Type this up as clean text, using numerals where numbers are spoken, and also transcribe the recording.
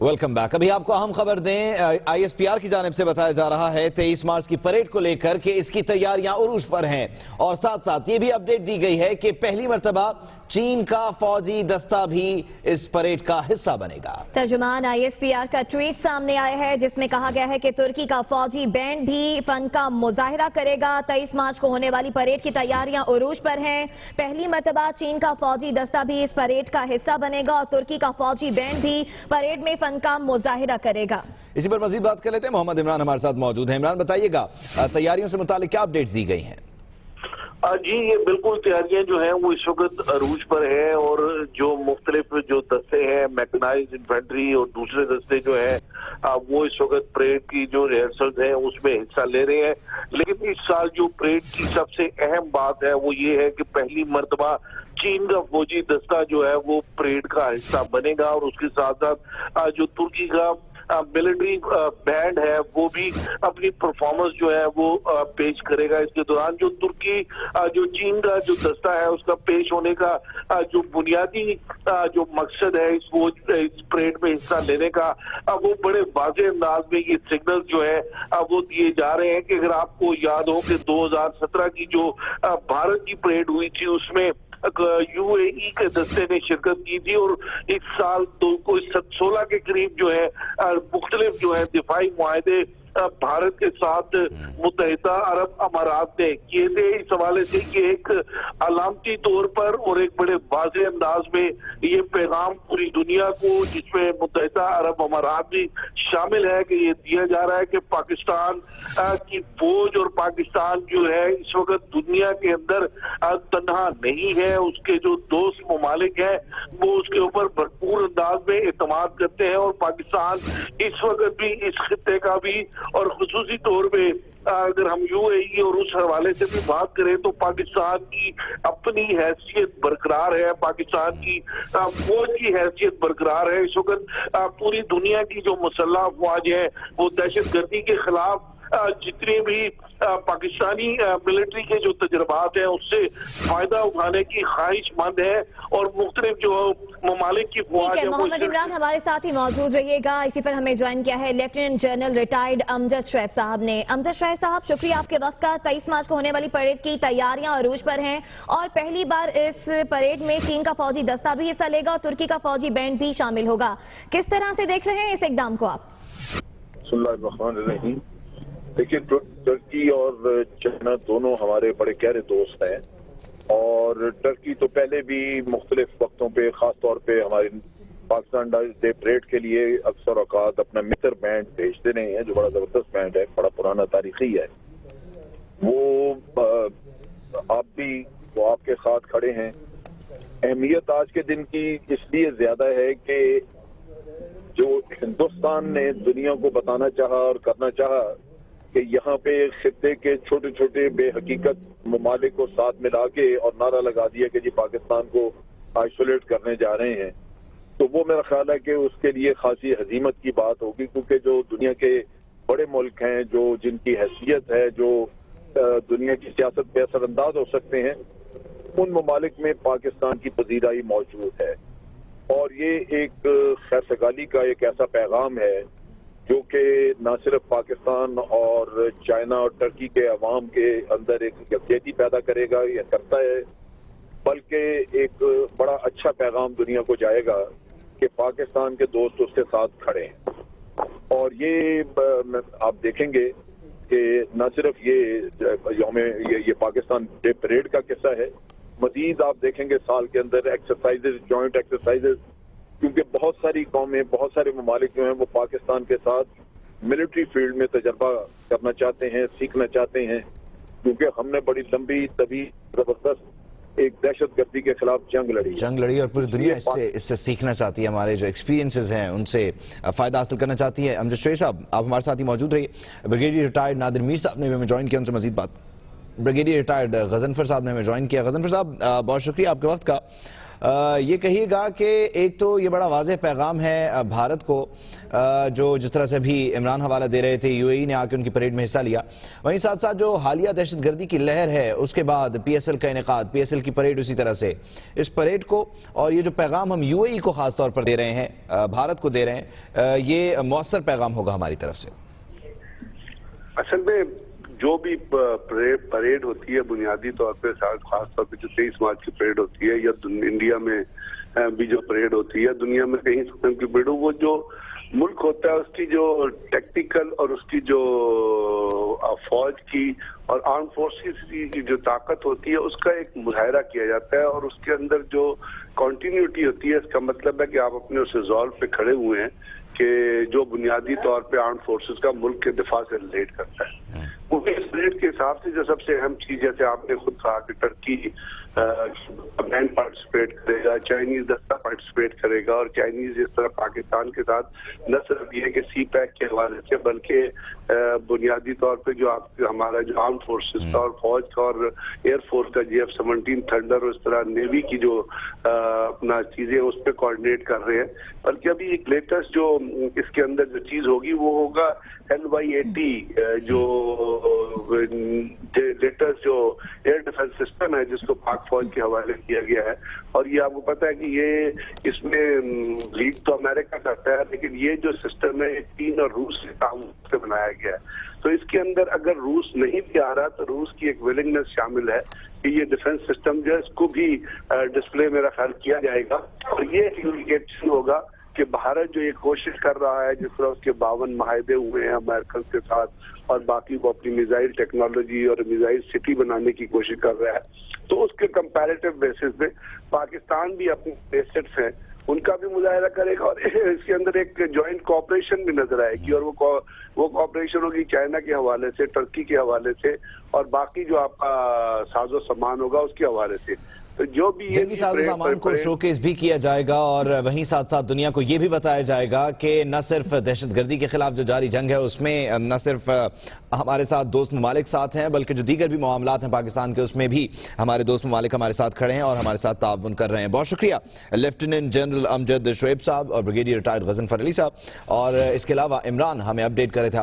Welcome back. ابھی آپ کو اہم خبر دیں، آئی ایس پی آر کی جانب سے بتایا جا رہا ہے 23 مارچ کی پریڈ کو لے کر کہ اس کی تیاریاں عروج پر ہیں، اور ساتھ ساتھ یہ بھی اپڈیٹ دی گئی ہے کہ پہلی مرتبہ چین کا فوجی دستہ بھی اس پریڈ کا حصہ بنے گا۔ ترجمان آئی ایس پی آر کا ٹویٹ سامنے آیا ہے جس میں کہا گیا ہے کہ ترکی کا فوجی بینڈ بھی فن کا مظاہرہ کرے گا۔ 23 مارچ کو ہونے والی پریڈ کی تیاریاں عروج پر ہیں۔ پہلی مرتبہ چین کا فوجی دستہ بھی اس پریڈ کا حصہ بنے گا اور ترکی کا فوجی بینڈ بھی پریڈ میں فن کا مظاہرہ کرے گا۔ اسی پر مزید بات کر لیتے ہیں، محمد عمران ہمارے ساتھ موجود ہیں۔ عمران بتائیے گا تیاریوں سے متعلق کیا اپڈیٹس دی گئی ہیں؟ جی، یہ بالکل تیاریاں جو ہیں وہ اس وقت عروج پر ہیں، اور جو مختلف جو دستے ہیں، میکنائزڈ انفینٹری اور دوسرے دستے جو ہیں وہ اس وقت پریڈ کی جو ریہرسلز ہیں اس میں حصہ لے رہے ہیں۔ لیکن اس سال جو پریڈ کی سب سے اہم بات ہے وہ یہ ہے کہ پہلی مرتبہ چین کا فوجی دستہ جو ہے وہ پریڈ کا حصہ بنے گا، اور اس کے ساتھ ساتھ جو ترکی کا ملٹری بینڈ ہے وہ بھی اپنی پرفارمنس جو ہے وہ پیش کرے گا۔ اس کے دوران جو ترکی جو چین کا جو دستہ ہے اس کا پیش ہونے کا جو بنیادی جو مقصد ہے اس پریڈ میں حصہ لینے کا، وہ بڑے واضح انداز میں یہ سگنل جو ہے وہ دیے جا رہے ہیں کہ اگر آپ کو یاد ہو کہ 2017 کی جو بھارت کی پریڈ ہوئی تھی اس میں یو اے ای کے دستے نے شرکت کی تھی، اور اس سال 16 کے قریب جو ہے مختلف جو ہے دفاعی معاہدے بھارت کے ساتھ متحدہ عرب امارات نے کیے تھے۔ اس حوالے سے یہ ایک علامتی طور پر اور ایک بڑے واضح انداز میں یہ پیغام پوری دنیا کو، جس میں متحدہ عرب امارات بھی شامل ہے، کہ یہ دیا جا رہا ہے کہ پاکستان کی فوج اور پاکستان جو ہے اس وقت دنیا کے اندر تنہا نہیں ہے۔ اس کے جو دوست ممالک ہیں وہ اس کے اوپر بھرپور انداز میں اعتماد کرتے ہیں، اور پاکستان اس وقت بھی اس خطے کا بھی، اور خصوصی طور پہ اگر ہم یو اے ای اور اس حوالے سے بھی بات کریں تو پاکستان کی اپنی حیثیت برقرار ہے، پاکستان کی فوج کی حیثیت برقرار ہے۔ اس وقت پوری دنیا کی جو مسلح افواج ہیں وہ دہشت گردی کے خلاف جتنے بھی پاکستانی ملٹری کے جو تجربات ہیں اس سے فائدہ اٹھانے کی خواہش مند ہے، اور مختلف جو ممالک کی فوج ہے۔ محمد عمران ہمارے ساتھ ہی موجود رہیے گا۔ اسی پر ہمیں جوائن کیا ہے لیفٹیننٹ جنرل ریٹائرڈ امجد شعیب صاحب نے۔ امجد شعیب صاحب، شکریہ آپ کے وقت کا۔ 23 مارچ کو ہونے والی پریڈ کی تیاریاں عروج پر ہیں، اور پہلی بار اس پریڈ میں چین کا فوجی دستہ بھی حصہ لے گا اور ترکی کا فوجی بینڈ بھی شامل ہوگا۔ کس طرح سے دیکھ رہے ہیں اس اقدام کو آپ؟ بسم اللہ الرحمن الرحیم۔ دیکھیے، ترکی اور چائنا دونوں ہمارے بڑے گہرے دوست ہیں، اور ٹرکی تو پہلے بھی مختلف وقتوں پہ، خاص طور پہ ہمارے پاکستان ڈے پریڈ کے لیے اکثر اوقات اپنا متر بینڈ بھیجتے رہے ہیں، جو بڑا زبردست بینڈ ہے، بڑا پرانا تاریخی ہے۔ وہ آپ بھی وہ آپ کے ساتھ کھڑے ہیں۔ اہمیت آج کے دن کی اس لیے زیادہ ہے کہ جو ہندوستان نے دنیا کو بتانا چاہا اور کرنا چاہا کہ یہاں پہ خطے کے چھوٹے چھوٹے بے حقیقت ممالک کو ساتھ ملا کے اور نعرہ لگا دیا کہ جی پاکستان کو آئسولیٹ کرنے جا رہے ہیں، تو وہ میرا خیال ہے کہ اس کے لیے خاصی ہزیمت کی بات ہوگی، کیونکہ جو دنیا کے بڑے ملک ہیں، جو جن کی حیثیت ہے، جو دنیا کی سیاست پہ اثر انداز ہو سکتے ہیں، ان ممالک میں پاکستان کی پذیرائی موجود ہے، اور یہ ایک خیر سگالی کا ایک ایسا پیغام ہے جو کہ نہ صرف پاکستان اور چائنا اور ٹرکی کے عوام کے اندر ایک یکجہتی پیدا کرے گا، یہ کرتا ہے، بلکہ ایک بڑا اچھا پیغام دنیا کو جائے گا کہ پاکستان کے دوست اس کے ساتھ کھڑے ہیں۔ اور یہ آپ دیکھیں گے کہ نہ صرف یہ پاکستان ڈے پریڈ کا قصہ ہے، مزید آپ دیکھیں گے سال کے اندر ایکسرسائزز، جوائنٹ ایکسرسائزز، کیونکہ بہت ساری قومیں، بہت سارے ممالک جو ہیں وہ پاکستان کے ساتھ ملٹری فیلڈ میں تجربہ کرنا چاہتے ہیں، سیکھنا چاہتے ہیں، کیونکہ ہم نے بڑی لمبی طویل زبردست ایک دہشت گردی کے خلاف جنگ لڑی، اور پوری دنیا اس سے سیکھنا چاہتی ہے، ہمارے جو ایکسپیرینسز ہیں ان سے فائدہ حاصل کرنا چاہتی ہے۔ امجد شعیب صاحب، آپ ہمارے ساتھ ہی موجود رہیے۔ بریگیڈیئر ریٹائرڈ نادر میر صاحب نے ہمیں جوائن کیا، ان سے مزید بات۔ بریگیڈیئر ریٹائرڈ غضنفر صاحب نے ہمیں جوائن کیا۔ غضنفر صاحب، بہت شکریہ آپ کے وقت کا۔ یہ کہیے گا کہ ایک تو یہ بڑا واضح پیغام ہے بھارت کو، جو جس طرح سے بھی عمران حوالہ دے رہے تھے یو اے ای نے آ کے ان کی پریڈ میں حصہ لیا، وہیں ساتھ ساتھ جو حالیہ دہشت گردی کی لہر ہے اس کے بعد پی ایس ایل کا انعقاد، پی ایس ایل کی پریڈ اسی طرح سے، اس پریڈ کو اور یہ جو پیغام ہم یو اے ای کو خاص طور پر دے رہے ہیں، بھارت کو دے رہے ہیں، یہ مؤثر پیغام ہوگا ہماری طرف سے؟ اصل میں جو بھی پریڈ ہوتی ہے بنیادی طور پہ، خاص طور پہ جو 23 مارچ کی پریڈ ہوتی ہے یا انڈیا میں بھی جو پریڈ ہوتی ہے، دنیا میں کہیں قسم کی پریڈ ہو، وہ جو ملک ہوتا ہے اس کی جو ٹیکٹیکل اور اس کی جو فوج کی اور آرم فورسز کی جو طاقت ہوتی ہے اس کا ایک مظاہرہ کیا جاتا ہے، اور اس کے اندر جو کنٹینیوٹی ہوتی ہے، اس کا مطلب ہے کہ آپ اپنے اس ریزالو پہ کھڑے ہوئے ہیں کہ جو بنیادی طور پہ آرم فورسز کا ملک کے دفاع سے ریلیٹ کرتا ہے۔ وہ اس ریٹ کے حساب سے جو سب سے اہم چیز، جیسے آپ نے خود کہا کہ ٹرکی بینڈ پارٹیسپیٹ کرے گا، چائنیز دستہ پارٹیسپیٹ کرے گا، اور چائنیز اس طرح پاکستان کے ساتھ نہ صرف یہ کہ سی پیک کے حوالے سے بلکہ بنیادی طور پہ جو آپ ہمارا جو آرم فورسز کا اور فوج کا اور ایئر فورس کا GF-17 تھنڈر اور اس طرح نیوی کی جو اپنا چیزیں اس پہ کوآرڈینیٹ کر رہے ہیں۔ بلکہ ابھی ایک لیٹسٹ جو اس کے اندر جو چیز ہوگی وہ ہوگا LY-80 جو لیٹسٹ جو ایئر ڈیفنس سسٹم ہے جس کو پاک فوج کے حوالے کیا گیا ہے، اور یہ آپ کو پتا ہے کہ یہ اس میں لیڈ تو امریکہ کرتا ہے، لیکن یہ جو سسٹم ہے چین اور روس کے تعاون سے بنایا گیا ہے۔ تو اس کے اندر اگر روس نہیں بھی آ رہا تو روس کی ایک ولنگنس شامل ہے کہ یہ ڈیفنس سسٹم جو ہے اس کو بھی ڈسپلے میرا خیال کیا جائے گا، اور یہ ایک انڈیکیشن ہوگا کہ بھارت جو یہ کوشش کر رہا ہے، جس طرح اس کے 52 معاہدے ہوئے ہیں امریکن کے ساتھ، اور باقی وہ اپنی میزائل ٹیکنالوجی اور میزائل سٹی بنانے کی کوشش کر رہا ہے، تو اس کے کمپیریٹیو بیسس پہ پاکستان بھی اپنے ایسٹس ہیں ان کا بھی مظاہرہ کرے گا، اور اس کے اندر ایک جوائنٹ کوآپریشن بھی نظر آئے گی، اور وہ کوآپریشن ہوگی چائنا کے حوالے سے، ٹرکی کے حوالے سے، اور باقی جو آپ کا ساز و سامان ہوگا اس کے حوالے سے۔ تو جو بھی جنگی ساز و سامان کو شوکیس بھی کیا جائے گا، اور وہیں ساتھ ساتھ دنیا کو یہ بھی بتایا جائے گا کہ نہ صرف دہشت گردی کے خلاف جو جاری جنگ ہے اس میں نہ صرف ہمارے ساتھ دوست ممالک ساتھ ہیں، بلکہ جو دیگر بھی معاملات ہیں پاکستان کے اس میں بھی ہمارے دوست ممالک ہمارے ساتھ کھڑے ہیں اور ہمارے ساتھ تعاون کر رہے ہیں۔ بہت شکریہ لیفٹیننٹ جنرل امجد شعیب صاحب اور بریگیڈیئر ریٹائرڈ غضنفر علی صاحب، اور اس کے علاوہ عمران ہمیں اپڈیٹ کر رہے تھے۔